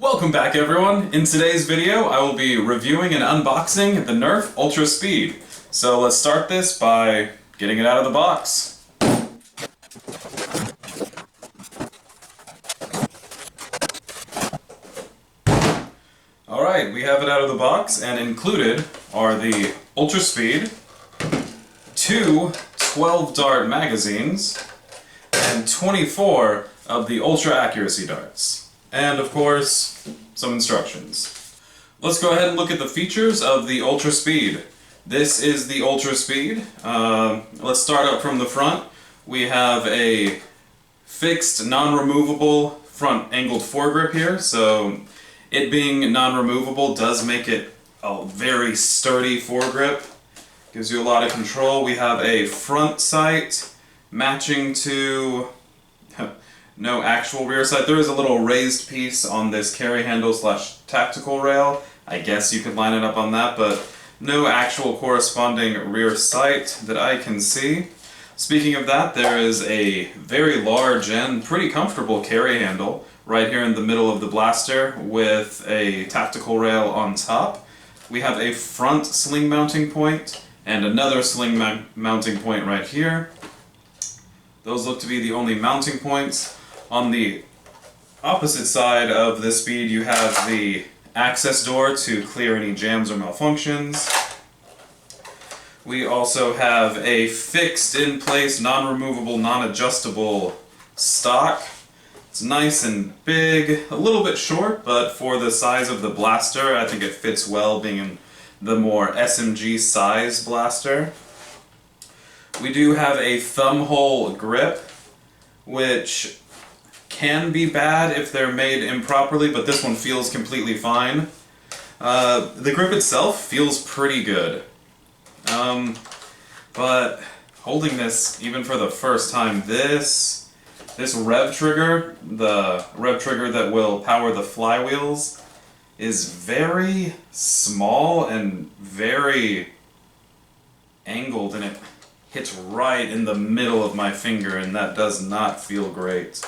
Welcome back everyone! In today's video I will be reviewing and unboxing the Nerf Ultra Speed. So let's start this by getting it out of the box. Alright, we have it out of the box, and included are the Ultra Speed, two 12-dart magazines, and 24 of the Ultra Accuracy darts. And of course, some instructions. Let's go ahead and look at the features of the Ultra Speed. This is the Ultra Speed. Let's start up from the front. We have a fixed, non-removable front angled foregrip here, so it being non-removable does make it a very sturdy foregrip. Gives you a lot of control. We have a front sight matching to no actual rear sight. There is a little raised piece on this carry handle slash tactical rail. I guess you could line it up on that, but no actual corresponding rear sight that I can see. Speaking of that, there is a very large and pretty comfortable carry handle right here in the middle of the blaster with a tactical rail on top. We have a front sling mounting point and another sling mounting point right here. Those look to be the only mounting points. On the opposite side of the Speed, you have the access door to clear any jams or malfunctions. We also have a fixed, in-place, non-removable, non-adjustable stock. It's nice and big, a little bit short, but for the size of the blaster, I think it fits well, being in the more SMG size blaster. We do have a thumb hole grip, which can be bad if they're made improperly, but this one feels completely fine. The grip itself feels pretty good. But holding this, even for the first time, this rev trigger, the rev trigger that will power the flywheels, is very small and very angled, and it hits right in the middle of my finger, and that does not feel great.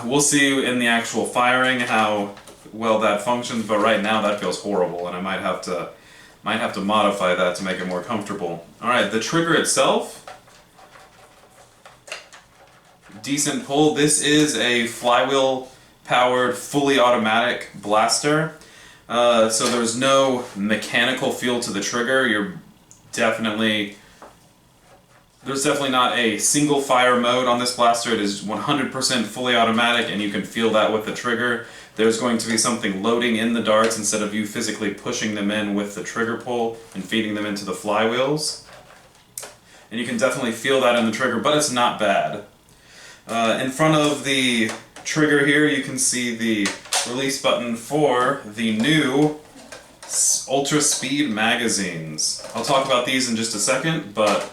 We'll see in the actual firing how well that functions, but right now that feels horrible, and I might have to modify that to make it more comfortable. Alright, the trigger itself, decent pull. This is a flywheel powered, fully automatic blaster, so there's no mechanical feel to the trigger. There's definitely not a single fire mode on this blaster. It is 100% fully automatic, and you can feel that with the trigger. There's going to be something loading in the darts instead of you physically pushing them in with the trigger pull and feeding them into the flywheels. And you can definitely feel that in the trigger, but it's not bad. In front of the trigger here, you can see the release button for the new Ultra Speed magazines. I'll talk about these in just a second, but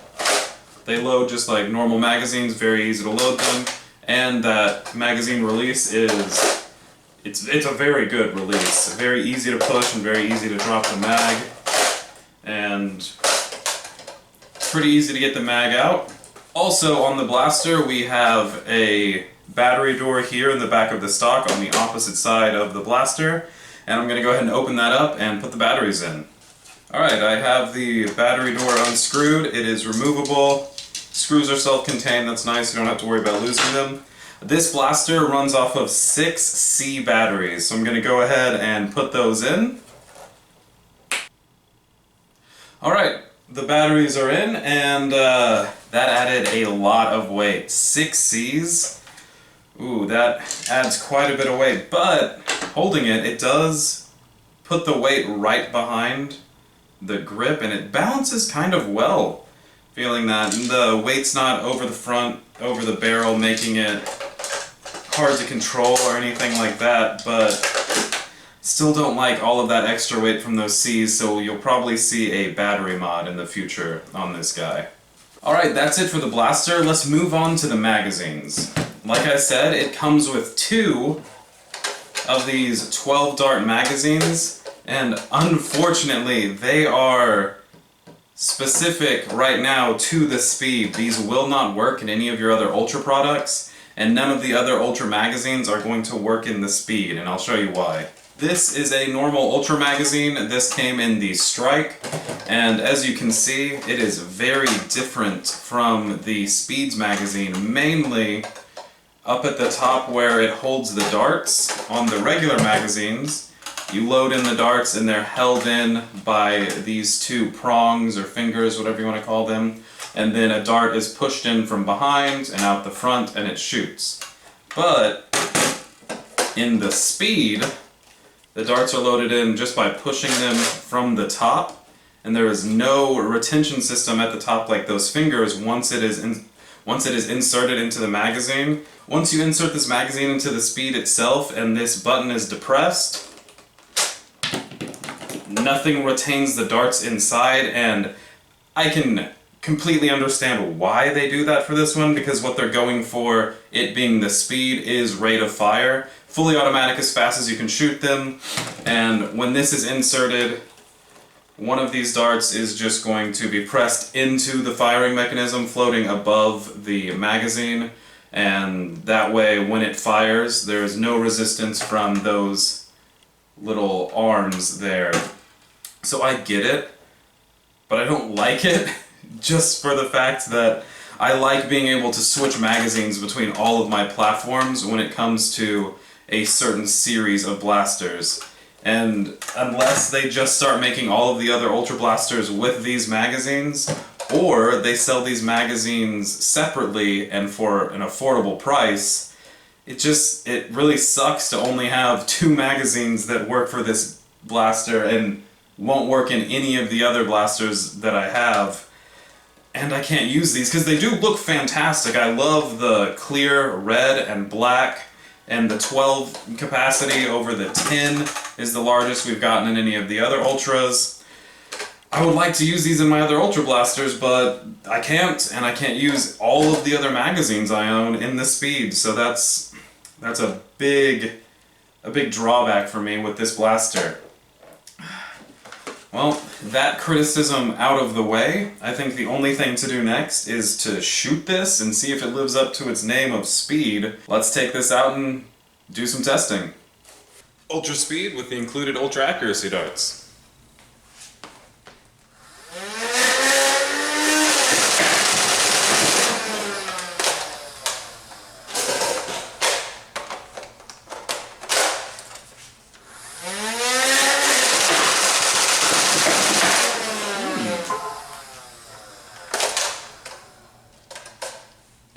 they load just like normal magazines, very easy to load them, and that magazine release it's a very good release. Very easy to push and very easy to drop the mag, and pretty easy to get the mag out. Also on the blaster we have a battery door here in the back of the stock on the opposite side of the blaster, and I'm going to go ahead and open that up and put the batteries in. Alright, I have the battery door unscrewed. It is removable. Screws are self-contained, that's nice, you don't have to worry about losing them. This blaster runs off of 6C batteries, so I'm going to go ahead and put those in. Alright, the batteries are in, and that added a lot of weight. 6 C's? Ooh, that adds quite a bit of weight, but holding it, it does put the weight right behind the grip, and it balances kind of well. Feeling that, and the weight's not over the front, over the barrel, making it hard to control or anything like that, but still don't like all of that extra weight from those C's, so you'll probably see a battery mod in the future on this guy. Alright, that's it for the blaster. Let's move on to the magazines. Like I said, it comes with two of these 12-dart magazines, and unfortunately they are specific right now to the Speed. These will not work in any of your other Ultra products, and none of the other Ultra magazines are going to work in the Speed, and I'll show you why. This is a normal Ultra magazine. This came in the Strike, and as you can see, it is very different from the Speeds magazine, mainly up at the top where it holds the darts. On the regular magazines, you load in the darts and they're held in by these two prongs or fingers, whatever you want to call them, and then a dart is pushed in from behind and out the front and it shoots. But in the Speed, the darts are loaded in just by pushing them from the top, and there is no retention system at the top like those fingers once it is inserted into the magazine. Once you insert this magazine into the Speed itself and this button is depressed, nothing retains the darts inside, and I can completely understand why they do that for this one, because what they're going for, it being the Speed, is rate of fire. Fully automatic as fast as you can shoot them, and when this is inserted, one of these darts is just going to be pressed into the firing mechanism floating above the magazine, and that way when it fires there's no resistance from those little arms there. So I get it, but I don't like it just for the fact that I like being able to switch magazines between all of my platforms when it comes to a certain series of blasters. And unless they just start making all of the other Ultra Blasters with these magazines, or they sell these magazines separately and for an affordable price, it really sucks to only have two magazines that work for this blaster and won't work in any of the other blasters that I have. And I can't use these because they do look fantastic. I love the clear red and black, and the 12 capacity over the 10 is the largest we've gotten in any of the other Ultras. I would like to use these in my other Ultra Blasters, but I can't, and I can't use all of the other magazines I own in the Speed, so that's a big drawback for me with this blaster. Well, that criticism out of the way, I think the only thing to do next is to shoot this and see if it lives up to its name of Speed. Let's take this out and do some testing. Ultra Speed with the included Ultra Accuracy darts.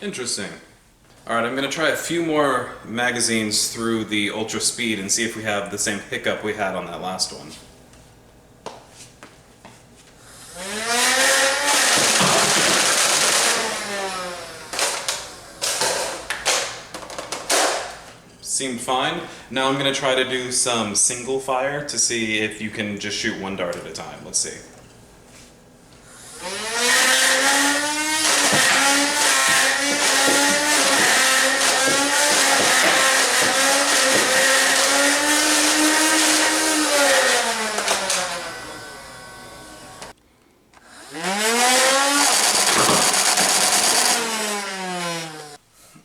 Interesting. Alright, I'm going to try a few more magazines through the Ultra Speed and see if we have the same hiccup we had on that last one. Seemed fine. Now I'm going to try to do some single fire to see if you can just shoot one dart at a time. Let's see.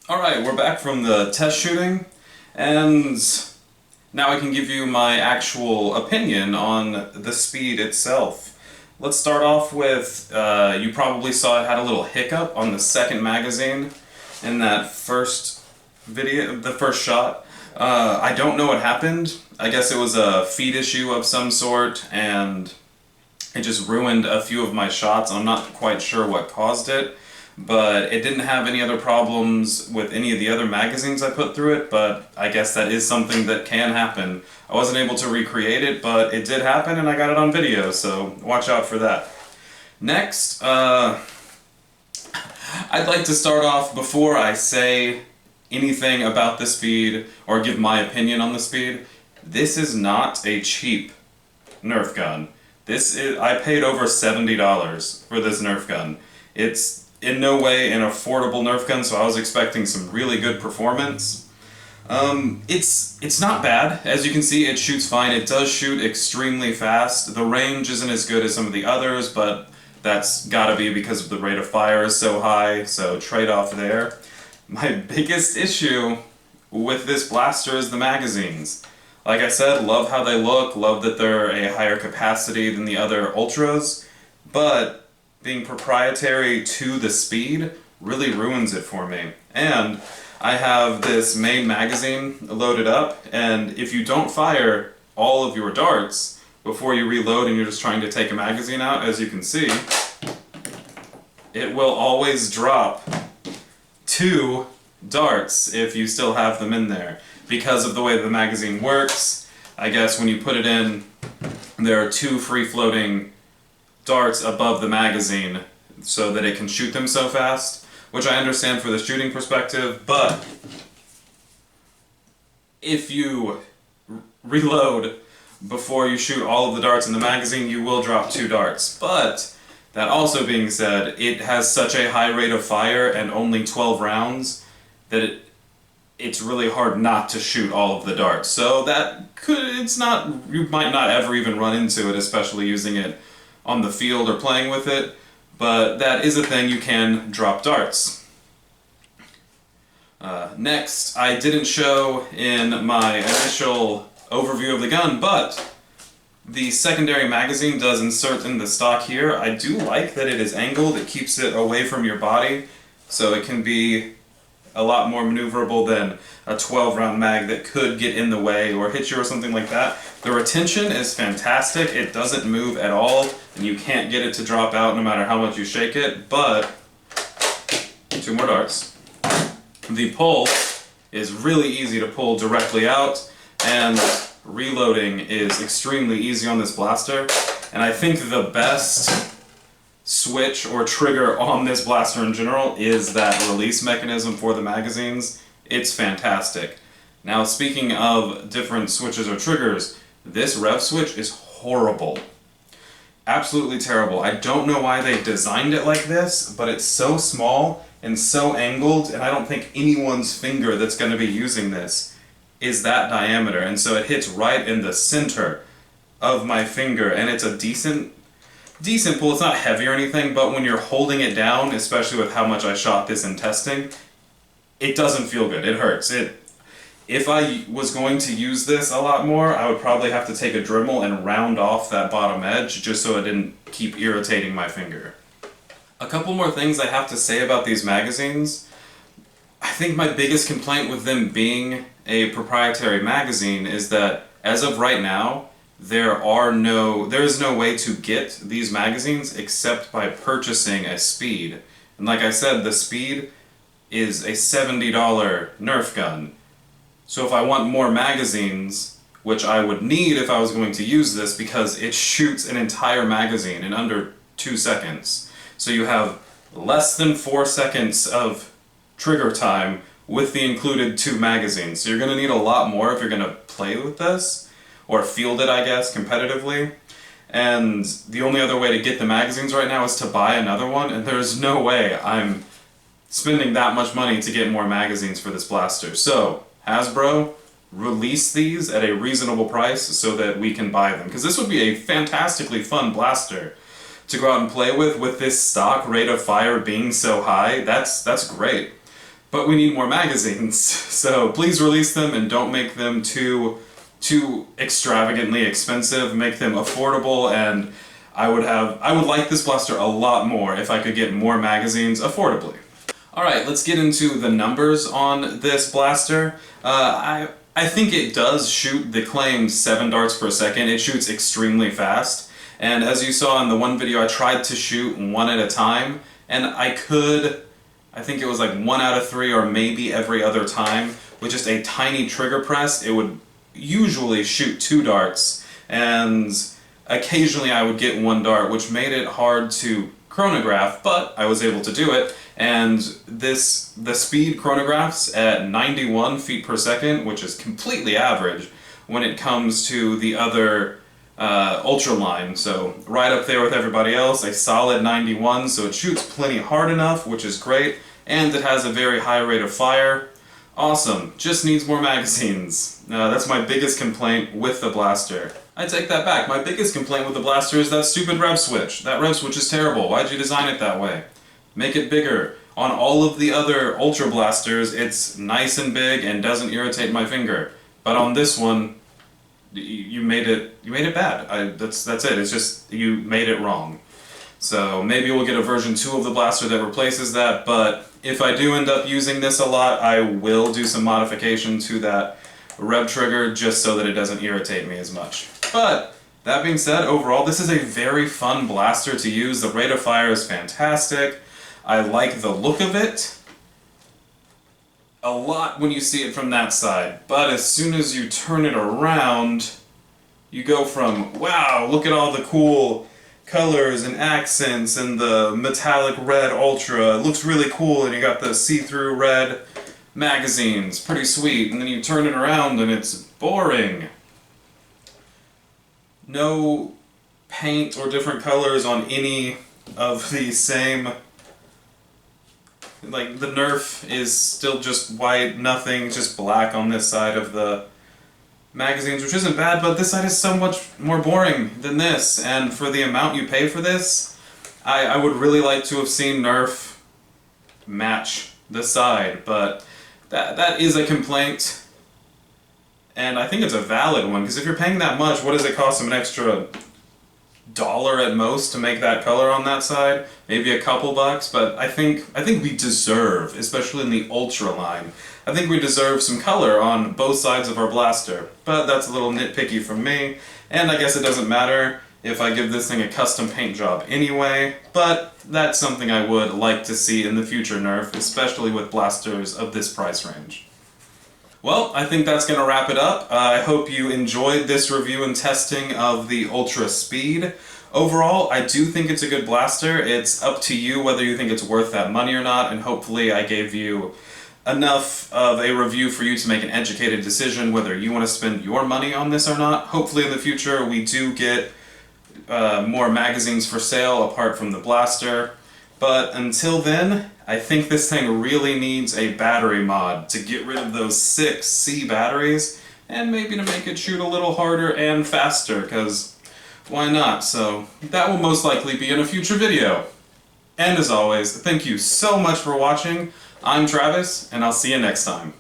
Alright, we're back from the test shooting, and now I can give you my actual opinion on the Speed itself. Let's start off with, you probably saw it had a little hiccup on the second magazine in that first video, the first shot. I don't know what happened. I guess it was a feed issue of some sort, and it just ruined a few of my shots. I'm not quite sure what caused it, but it didn't have any other problems with any of the other magazines I put through it, but I guess that is something that can happen. I wasn't able to recreate it, but it did happen and I got it on video, so watch out for that. Next, I'd like to start off, before I say anything about the Speed or give my opinion on the Speed, this is not a cheap Nerf gun. I paid over $70 for this Nerf gun. It's in no way an affordable Nerf gun, so I was expecting some really good performance. It's not bad. As you can see, it shoots fine. It does shoot extremely fast. The range isn't as good as some of the others, but that's gotta be because the rate of fire is so high, so trade-off there. My biggest issue with this blaster is the magazines. Like I said, love how they look, love that they're a higher capacity than the other Ultras, but being proprietary to the Speed really ruins it for me. And I have this main magazine loaded up, and if you don't fire all of your darts before you reload and you're just trying to take a magazine out, as you can see, it will always drop 2 darts if you still have them in there. Because of the way the magazine works, I guess when you put it in, there are 2 free-floating darts above the magazine so that it can shoot them so fast, which I understand for the shooting perspective, but if you reload before you shoot all of the darts in the magazine, you will drop 2 darts. But that also being said, it has such a high rate of fire and only 12 rounds that it's really hard not to shoot all of the darts. So you might not ever even run into it, especially using it on the field or playing with it, but that is a thing, you can drop darts. Next, I didn't show in my initial overview of the gun, but the secondary magazine does insert in the stock here. I do like that it is angled, it keeps it away from your body, so it can be a lot more maneuverable than a 12-round mag that could get in the way or hit you or something like that. The retention is fantastic, it doesn't move at all, and you can't get it to drop out no matter how much you shake it, but 2 more darts. The pull is really easy to pull directly out, and reloading is extremely easy on this blaster, and I think the best switch or trigger on this blaster in general is that release mechanism for the magazines. It's fantastic. Now, speaking of different switches or triggers, this rev switch is horrible. Absolutely terrible. I don't know why they designed it like this, but it's so small and so angled, and I don't think anyone's finger that's going to be using this is that diameter, and so it hits right in the center of my finger, and it's a decent pull. It's not heavy or anything, but when you're holding it down, especially with how much I shot this in testing, it doesn't feel good. It hurts. If I was going to use this a lot more, I would probably have to take a Dremel and round off that bottom edge just so it didn't keep irritating my finger. A couple more things I have to say about these magazines. I think my biggest complaint with them being a proprietary magazine is that as of right now, there is no way to get these magazines except by purchasing a Speed. And like I said, the Speed is a $70 Nerf gun. So if I want more magazines, which I would need if I was going to use this because it shoots an entire magazine in under 2 seconds. So you have less than 4 seconds of trigger time with the included 2 magazines. So you're going to need a lot more if you're going to play with this, or field it, I guess, competitively. And the only other way to get the magazines right now is to buy another one, and there's no way I'm spending that much money to get more magazines for this blaster. So, Hasbro, release these at a reasonable price so that we can buy them. Because this would be a fantastically fun blaster to go out and play with this stock rate of fire being so high. That's great. But we need more magazines. So please release them and don't make them too extravagantly expensive. Make them affordable, and I would like this blaster a lot more if I could get more magazines affordably. Alright, let's get into the numbers on this blaster. I think it does shoot the claimed 7 darts per second. It shoots extremely fast. And as you saw in the one video, I tried to shoot 1 at a time, and I think it was like 1 out of 3 or maybe every other time. With just a tiny trigger press, it would usually shoot 2 darts, and occasionally I would get 1 dart, which made it hard to chronograph, but I was able to do it. And the speed chronographs at 91 feet per second, which is completely average when it comes to the other Ultra line, so right up there with everybody else, a solid 91, so it shoots plenty hard enough, which is great, and it has a very high rate of fire. Awesome, just needs more magazines. That's my biggest complaint with the blaster. I take that back, my biggest complaint with the blaster is that stupid rev switch. That rev switch is terrible. Why'd you design it that way? Make it bigger. On all of the other Ultra Blasters, it's nice and big and doesn't irritate my finger. But on this one, you made it bad. That's it. It's just you made it wrong. So maybe we'll get a version 2 of the blaster that replaces that, but if I do end up using this a lot, I will do some modification to that rev trigger just so that it doesn't irritate me as much. But that being said, overall this is a very fun blaster to use. The rate of fire is fantastic. I like the look of it a lot when you see it from that side, but as soon as you turn it around, you go from, wow, look at all the cool colors and accents and the metallic red Ultra, it looks really cool, and you got the see-through red magazines, pretty sweet, and then you turn it around and it's boring. No paint or different colors on any of the same, like the Nerf is still just white, nothing, just black on this side of the magazines, which isn't bad, but this side is so much more boring than this, and for the amount you pay for this, I would really like to have seen Nerf match the side, but that is a complaint, and I think it's a valid one, because if you're paying that much, what does it cost them, an extra $1 at most to make that color on that side? Maybe a couple bucks, but I think we deserve, especially in the Ultra line, I think we deserve some color on both sides of our blaster. But that's a little nitpicky from me, and I guess it doesn't matter if I give this thing a custom paint job anyway, but that's something I would like to see in the future Nerf, especially with blasters of this price range. Well, I think that's going to wrap it up. I hope you enjoyed this review and testing of the Ultra Speed. Overall, I do think it's a good blaster. It's up to you whether you think it's worth that money or not, and hopefully I gave you enough of a review for you to make an educated decision whether you want to spend your money on this or not. Hopefully in the future we do get more magazines for sale apart from the blaster, but until then, I think this thing really needs a battery mod to get rid of those 6C batteries, and maybe to make it shoot a little harder and faster, because why not? So that will most likely be in a future video. And as always, thank you so much for watching. I'm Travis, and I'll see you next time.